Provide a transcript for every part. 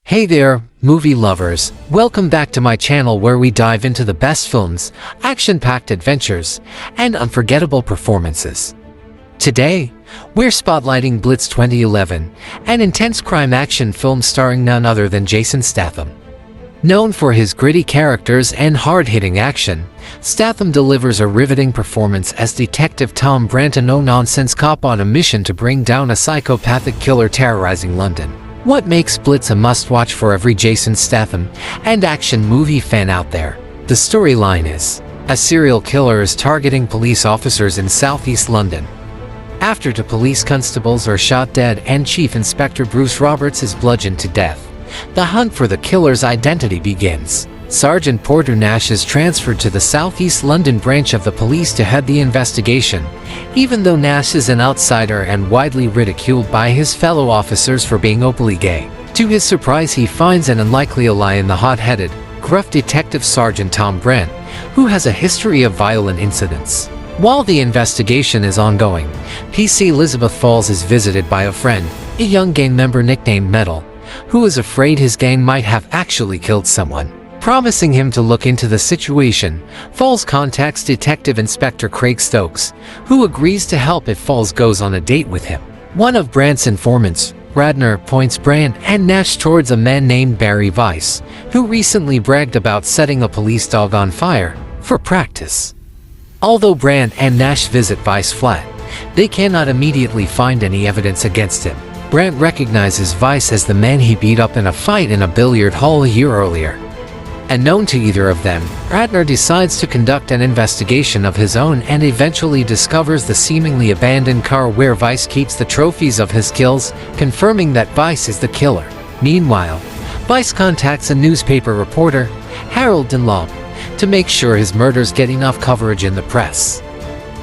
Hey there, movie lovers. Welcome back to my channel where we dive into the best films, action-packed adventures, and unforgettable performances. Today, we're spotlighting Blitz 2011, an intense crime action film starring none other than Jason Statham. Known for his gritty characters and hard-hitting action, Statham delivers a riveting performance as Detective Tom Brandt, a no-nonsense cop on a mission to bring down a psychopathic killer terrorizing London. What makes Blitz a must-watch for every Jason Statham and action movie fan out there? The storyline is, a serial killer is targeting police officers in southeast London. After two police constables are shot dead and Chief Inspector Bruce Roberts is bludgeoned to death, the hunt for the killer's identity begins. Sergeant Porter Nash is transferred to the southeast London branch of the police to head the investigation, even though Nash is an outsider and widely ridiculed by his fellow officers for being openly gay. To his surprise, he finds an unlikely ally in the hot-headed, gruff Detective Sergeant Tom Brandt, who has a history of violent incidents. While the investigation is ongoing, PC Elizabeth Falls is visited by a friend, a young gang member nicknamed Metal, who is afraid his gang might have actually killed someone. Promising him to look into the situation, Falls contacts Detective Inspector Craig Stokes, who agrees to help if Falls goes on a date with him. One of Brandt's informants, Radner, points Brandt and Nash towards a man named Barry Weiss, who recently bragged about setting a police dog on fire for practice. Although Brandt and Nash visit Weiss' flat, they cannot immediately find any evidence against him. Brandt recognizes Weiss as the man he beat up in a fight in a billiard hall a year earlier. Unknown to either of them, Radner decides to conduct an investigation of his own and eventually discovers the seemingly abandoned car where Weiss keeps the trophies of his kills, confirming that Weiss is the killer. Meanwhile, Weiss contacts a newspaper reporter, Harold Dunlop, to make sure his murders get enough coverage in the press.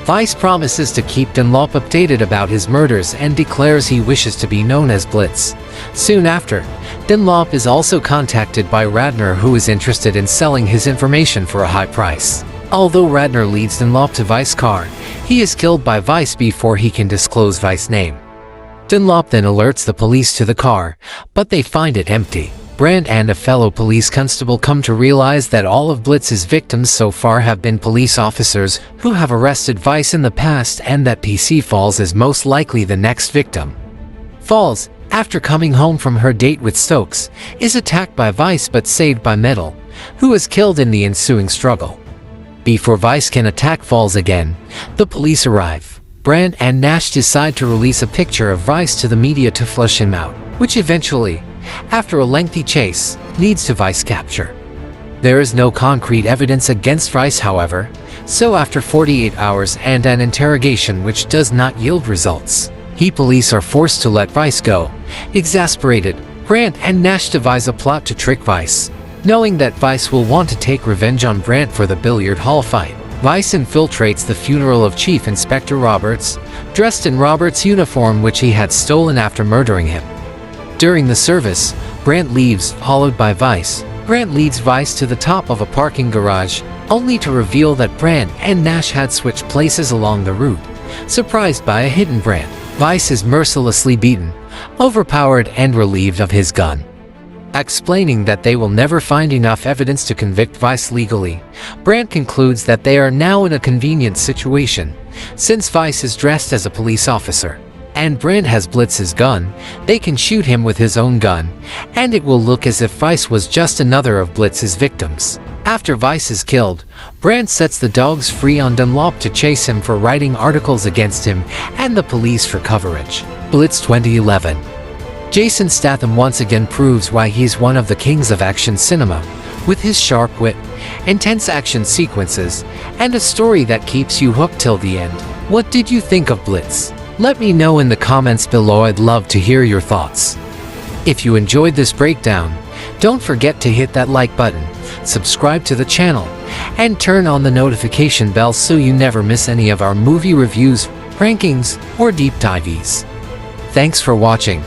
Weiss promises to keep Dunlop updated about his murders and declares he wishes to be known as Blitz. Soon after, Dunlop is also contacted by Radner, who is interested in selling his information for a high price. Although Radner leads Dunlop to Weiss' car, he is killed by Weiss before he can disclose Weiss' name. Dunlop then alerts the police to the car, but they find it empty. Brandt and a fellow police constable come to realize that all of Blitz's victims so far have been police officers who have arrested Weiss in the past, and that PC Falls is most likely the next victim. Falls, after coming home from her date with Stokes, is attacked by Weiss but saved by Metal, who is killed in the ensuing struggle. Before Weiss can attack Falls again, the police arrive. Brandt and Nash decide to release a picture of Weiss to the media to flush him out, which eventually, after a lengthy chase, leads to Weiss' capture. There is no concrete evidence against Weiss, however, so after 48 hours and an interrogation which does not yield results, police are forced to let Weiss go. Exasperated, Brandt and Nash devise a plot to trick Weiss. Knowing that Weiss will want to take revenge on Brandt for the billiard hall fight, Weiss infiltrates the funeral of Chief Inspector Roberts, dressed in Roberts' uniform which he had stolen after murdering him. During the service, Brandt leaves, followed by Weiss. Brandt leads Weiss to the top of a parking garage, only to reveal that Brandt and Nash had switched places along the route. Surprised by a hidden Brandt, Weiss is mercilessly beaten, overpowered and relieved of his gun. Explaining that they will never find enough evidence to convict Weiss legally, Brandt concludes that they are now in a convenient situation, since Weiss is dressed as a police officer, and Brandt has Blitz's gun. They can shoot him with his own gun, and it will look as if Weiss was just another of Blitz's victims. After Weiss is killed, Brandt sets the dogs free on Dunlop to chase him for writing articles against him and the police for coverage. Blitz 2011. Jason Statham once again proves why he's one of the kings of action cinema, with his sharp wit, intense action sequences, and a story that keeps you hooked till the end. What did you think of Blitz? Let me know in the comments below. I'd love to hear your thoughts. If you enjoyed this breakdown, don't forget to hit that like button, subscribe to the channel, and turn on the notification bell so you never miss any of our movie reviews, rankings, or deep dives. Thanks for watching.